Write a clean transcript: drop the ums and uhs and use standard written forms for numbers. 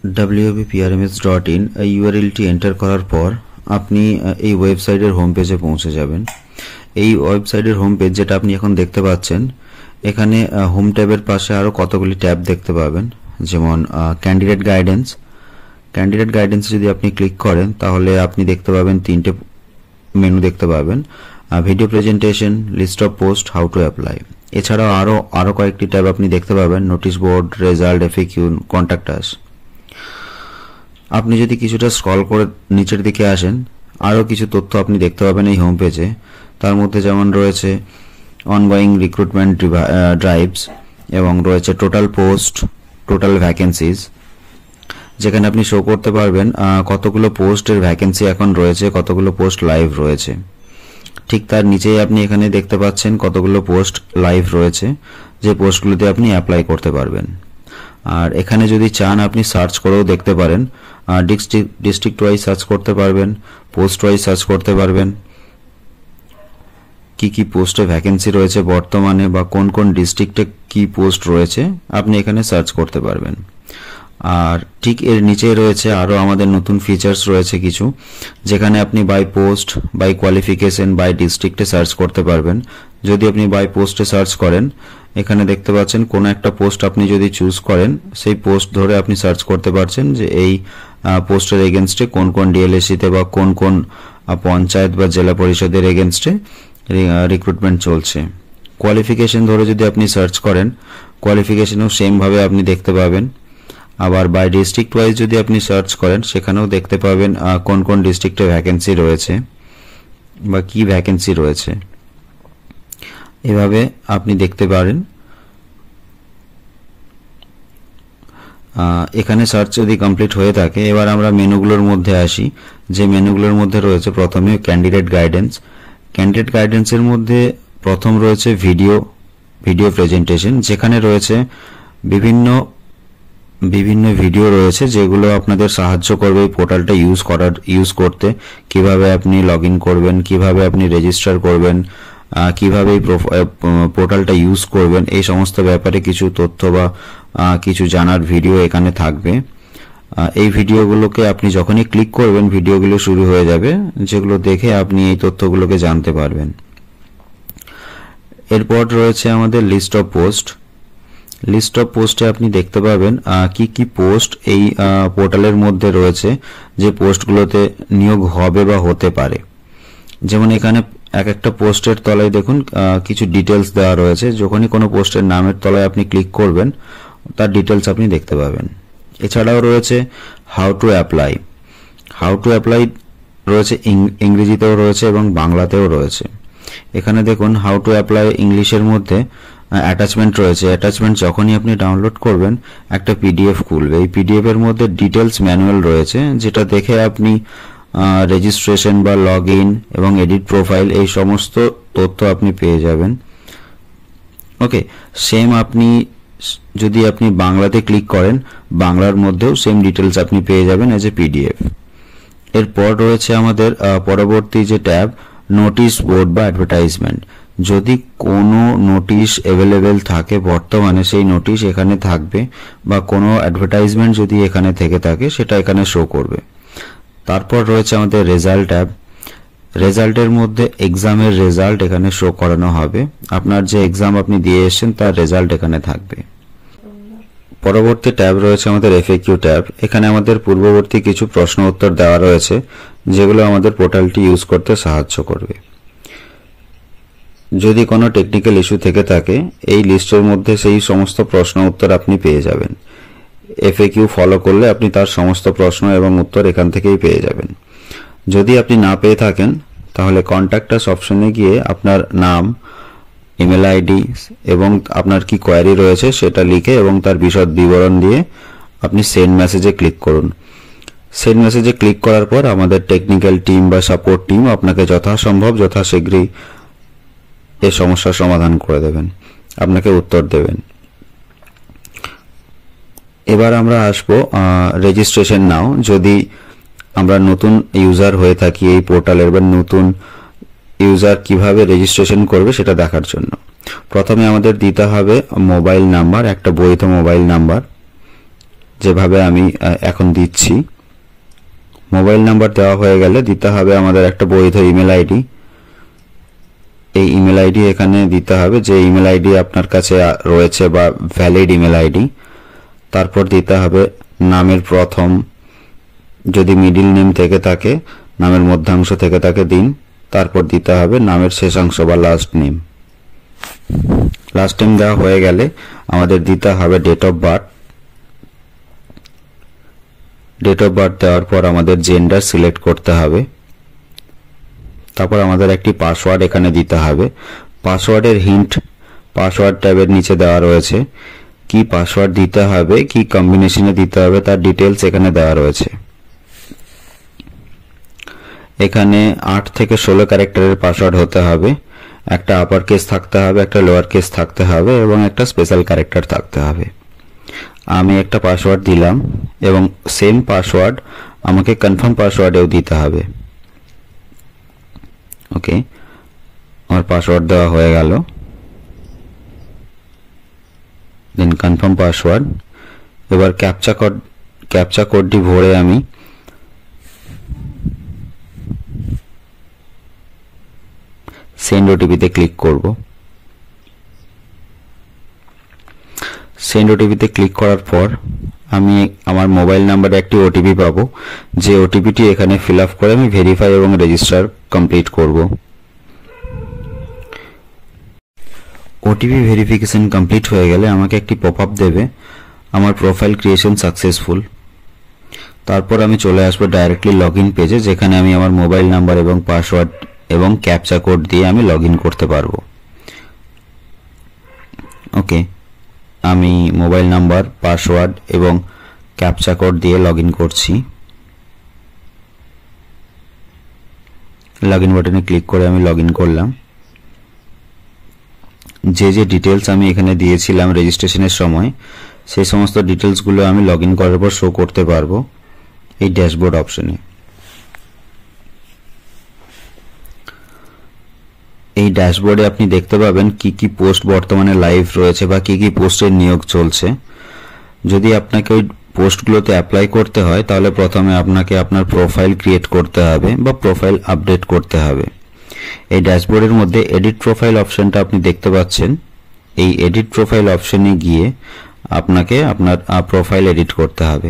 webprms.in এই ইউআরএলটি enter করার পর আপনি এই ওয়েবসাইটের হোম পেজে পৌঁছে যাবেন। এই ওয়েবসাইটের হোম পেজ যেটা আপনি এখন দেখতে পাচ্ছেন, এখানে হোম ট্যাবের পাশে আরো কতগুলি ট্যাব দেখতে পাবেন, যেমন ক্যান্ডিডেট গাইডেন্স যদি আপনি ক্লিক করেন তাহলে আপনি দেখতে পাবেন তিনটে মেনু দেখতে পাবেন, video presentation, list of post, how to apply. এছাড়াও আরো কয়েকটি ট্যাব আপনি দেখতে পাবেন, notice board, result, FAQ, contact us. আপনি যদি কিছুটা স্ক্রল করে নিচের দিকে আসেন, আরও কিছু তথ্য আপনি দেখতে পাবেন এই হোম পেজে। তার মধ্যে যেমন রয়েছে অনগোয়িং রিক্রুটমেন্ট ড্রাইভস এবং রয়েছে টোটাল পোস্ট, টোটাল ভ্যাকেন্সিজ, যেখানে আপনি শো করতে পারবেন কতগুলো পোস্টের ভ্যাকেন্সি এখন রয়েছে, কতগুলো পোস্ট লাইভ রয়েছে। ঠিক তার নিচেই আপনি এখানে দেখতে পাচ্ছেন কতগুলো পোস্ট লাইভ রয়েছে, যে পোস্টগুলোতে আপনি অ্যাপ্লাই করতে পারবেন। আর এখানে যদি চান আপনি সার্চ করেও দেখতে পারেন, ডিস্ট্রিক্ট ওয়াইজ সার্চ করতে পারবেন, পোস্ট ওয়াইজ সার্চ করতে পারবেন, কি পোস্টে ভ্যাকেন্সি রয়েছে বর্তমানে বা কোন কোন ডিস্ট্রিক্টে কি পোস্ট রয়েছে আপনি এখানে সার্চ করতে পারবেন। আর ঠিক এর নিচেই রয়েছে আরো আমাদের নতুন ফিচার্স রয়েছে কিছু, যেখানে আপনি by post, by qualification, by ডিস্ট্রিক্টে সার্চ করতে পারবেন। যদি আপনি বাই পোস্টে সার্চ করেন, এখানে দেখতে পাচ্ছেন কোন একটা পোস্ট আপনি যদি চুজ করেন, সেই পোস্ট ধরে আপনি সার্চ করতে পারছেন যে এই পোস্টের এগেনস্টে কোন কোন ডিএলএসিতে বা কোন কোন পঞ্চায়েত বা জেলা পরিষদের এগেনস্টে রিক্রুটমেন্ট চলছে। কোয়ালিফিকেশন ধরে যদি আপনি সার্চ করেন, কোয়ালিফিকেশনও সেম ভাবে আপনি দেখতে পাবেন। আবার বাই ডিস্ট্রিক্ট ওয়াইজ যদি আপনি সার্চ করেন, সেখানেও দেখতে পাবেন কোন কোন ডিস্ট্রিক্টে ভ্যাকেন্সি রয়েছে বা কি ভ্যাকেন্সি রয়েছে, এভাবে আপনি দেখতে পারেন। এখানে সার্চ যদি কমপ্লিট হয়ে থাকে, এবার আমরা মেনুগুলোর মধ্যে আসি। যে মেনুগুলোর মধ্যে রয়েছে প্রথমে ক্যান্ডিডেট গাইডেন্সের মধ্যে প্রথম রয়েছে ভিডিও প্রেজেন্টেশন, যেখানে রয়েছে বিভিন্ন ভিডিও রয়েছে যেগুলো আপনাদের সাহায্য করবে এই পোর্টালটা ইউজ করতে। কিভাবে আপনি লগ ইন করবেন, কিভাবে আপনি রেজিস্টার করবেন, কিভাবে এই পোর্টালটা ইউজ করবেন, এই সমস্ত ব্যাপারে কিছু তথ্য বা কিছু জানার ভিডিও এখানে থাকবে। এই ভিডিওগুলোকে আপনি যখনই ক্লিক করবেন, ভিডিওগুলো শুরু হয়ে যাবে, যেগুলো দেখে আপনি এই তথ্যগুলোকে জানতে পারবেন। এরপর রয়েছে আমাদের লিস্ট অফ পোস্টে আপনি দেখতে পাবেন কি পোস্ট এই পোর্টালের মধ্যে রয়েছে, যে পোস্টগুলোতে নিয়োগ হবে বা হতে পারে। যেমন এখানে এক একটা পোস্টের তলায় দেখুন কিছু ডিটেলস দেওয়া রয়েছে। যখনই কোনো পোস্টের নামের তলায় আপনি ক্লিক করবেন, তার ডিটেলস আপনি দেখতে পাবেন। এছাড়াও রয়েছে হাউ টু অ্যাপ্লাই রয়েছে, ইংরেজিতেও রয়েছে এবং বাংলাতেও রয়েছে। এখানে দেখুন হাউ টু অ্যাপ্লাই ইংলিশের মধ্যে অ্যাটাচমেন্ট রয়েছে। অ্যাটাচমেন্ট যখনই আপনি ডাউনলোড করবেন, একটা পিডিএফ খুলবে। এই পিডিএফ এর মধ্যে ডিটেলস ম্যানুয়াল রয়েছে, যেটা দেখে আপনি রেজিস্ট্রেশন বা লগ ইন এবং এডিট প্রোফাইল এই সমস্ত তথ্য আপনি পেয়ে যাবেন। ওকে, সেম আপনি যদি আপনি বাংলাতে ক্লিক করেন, বাংলার মধ্যেও সেম ডিটেলস আপনি পেয়ে যাবেন এজ এ পিডিএফ। এরপর রয়েছে আমাদের পরবর্তী যে ট্যাব, নোটিশ বোর্ড বা অ্যাডভার্টাইজমেন্ট। যদি কোনো নোটিশ অ্যাভেলেবেল থাকে বর্তমানে, সেই নোটিশ এখানে থাকবে, বা কোনো অ্যাডভার্টাইজমেন্ট যদি এখানে থেকে থাকে, সেটা এখানে শো করবে। তারপর রয়েছে আমাদের রেজাল্ট ট্যাব। রেজাল্টের মধ্যে এক্সামের রেজাল্ট এখানে শো করানো হবে। আপনার যে এক্সাম আপনি দিয়ে এসেছেন তার রেজাল্ট এখানে থাকবে। পরবর্তী ট্যাব রয়েছে আমাদের এফএকিউ ট্যাব। এখানে আমাদের পূর্ববর্তী কিছু প্রশ্ন উত্তর দেওয়া রয়েছে, যেগুলো আমাদের পোর্টালটি ইউজ করতে সাহায্য করবে। যদি কোনো টেকনিক্যাল ইস্যু থেকে থাকে, এই লিস্টের মধ্যে সেই সমস্ত প্রশ্ন উত্তর আপনি পেয়ে যাবেন। এফএকিউ ফলো করলে আপনি তার সমস্ত প্রশ্ন এবং উত্তর এখান থেকেই পেয়ে যাবেন। যদি আপনি না পেয়ে থাকেন, তাহলে কন্ট্যাক্ট আস অপশনে গিয়ে আপনার নাম, ইমেল আইডি এবং আপনার কি কোয়ারি রয়েছে সেটা লিখে এবং তার বিশদ বিবরণ দিয়ে আপনি সেন্ড মেসেজে ক্লিক করুন। সেন্ড মেসেজে ক্লিক করার পর আমাদের টেকনিক্যাল টিম বা সাপোর্ট টিম আপনাকে যথাশীঘ্রই এই সমস্যার সমাধান করে দেবেন, আপনাকে উত্তর দেবেন। এবার আমরা আসবো রেজিস্ট্রেশন নাও। যদি আমরা নতুন ইউজার হয়ে থাকি এই পোর্টালের, বা নতুন ইউজার কিভাবে রেজিস্ট্রেশন করবে সেটা দেখার জন্য প্রথমে আমাদের দিতে হবে মোবাইল নাম্বার, একটা বৈধ মোবাইল নাম্বার, যেভাবে আমি এখন দিচ্ছি। মোবাইল নাম্বার দেওয়া হয়ে গেলে দিতে হবে আমাদের একটা বৈধ ইমেল আইডি। এই ইমেল আইডি এখানে দিতে হবে, যে ইমেল আইডি আপনার কাছে রয়েছে বা ভ্যালিড ইমেল আইডি। তারপর দিতে হবে নামের প্রথম, যদি মিডিল নেম থেকে থাকে, নামের মধ্যাংশ থেকে থাকে দিন। তারপর দিতে হবে নামের শেষাংশ বা লাস্ট নেম। লাস্ট নেম দেওয়া হয়ে গেলে আমাদের দিতে হবে date of birth. Date of birth দেওয়ার পর আমাদের জেন্ডার সিলেক্ট করতে হবে। তারপর আমাদের একটি পাসওয়ার্ড এখানে দিতে হবে। পাসওয়ার্ডের হিন্ট পাসওয়ার্ড ট্যাবের নিচে দেওয়া রয়েছে। কি পাসওয়ার্ড দিতে হবে, কি কম্বিনেশনে দিতে হবে তার ডিটেলস এখানে দেওয়া রয়েছে। এখানে 8 থেকে 16 ক্যারেক্টারের পাসওয়ার্ড হতে হবে। একটা আপার কেস থাকতে হবে, একটা লোয়ার কেস থাকতে হবে এবং একটা স্পেশাল ক্যারেক্টার থাকতে হবে। আমি একটা পাসওয়ার্ড দিলাম এবং সেম পাসওয়ার্ড আমাকে কনফার্ম পাসওয়ার্ডেও দিতে হবে। ওকে, আমার পাসওয়ার্ড দেওয়া হয়ে গেল। দেন কনফার্ম পাসওয়ার্ড। এবার ক্যাপচা কোডটি ভরে আমি সেন্ড ওটিপিতে ক্লিক করব। সেন্ড ওটিপিতে ক্লিক করার পর আমি আমার মোবাইল নাম্বারে একটি ওটিপি পাবো, যে ওটিপিটি এখানে ফিল আপ করে আমি ভেরিফাই এবং রেজিস্টার কমপ্লিট করব। ওটিপি ভেরিফিকেশন কমপ্লিট হয়ে গেলে আমাকে একটি পপআপ দেবে, আমার প্রোফাইল ক্রিয়েশন সাকসেসফুল। তারপর আমি চলে আসবো ডাইরেক্টলি লগইন পেজে, যেখানে আমি আমার মোবাইল নাম্বার এবং পাসওয়ার্ড এবং ক্যাপচা কোড দিয়ে আমি লগইন করতে পারবো। ওকে, আমি মোবাইল নাম্বার, পাসওয়ার্ড এবং ক্যাপচা কোড দিয়ে লগইন করছি। লগইন বাটনে ক্লিক করে আমি লগইন করলাম। যে ডিটেলস আমি এখানে দিয়েছিলাম রেজিস্ট্রেশনের সময়, সেই সমস্ত ডিটেলসগুলো আমি লগইন করার পর শো করতে পারবো এই ড্যাশবোর্ড অপশনে। এই ড্যাশবোর্ডে আপনি দেখতে পাবেন কি কি পোস্ট বর্তমানে লাইভ রয়েছে বা কি কি পোস্টের নিয়োগ চলছে। যদি আপনাকে ওই পোস্টগুলোতে অ্যাপ্লাই করতে হয় তাহলে প্রথমে আপনাকে আপনার প্রোফাইল ক্রিয়েট করতে হবে বা প্রোফাইল আপডেট করতে হবে। এই ড্যাশবোর্ডের মধ্যে এডিট প্রোফাইল অপশনটা আপনি দেখতে পাচ্ছেন। এই এডিট প্রোফাইল অপশনে গিয়ে আপনাকে আপনার প্রোফাইল এডিট করতে হবে।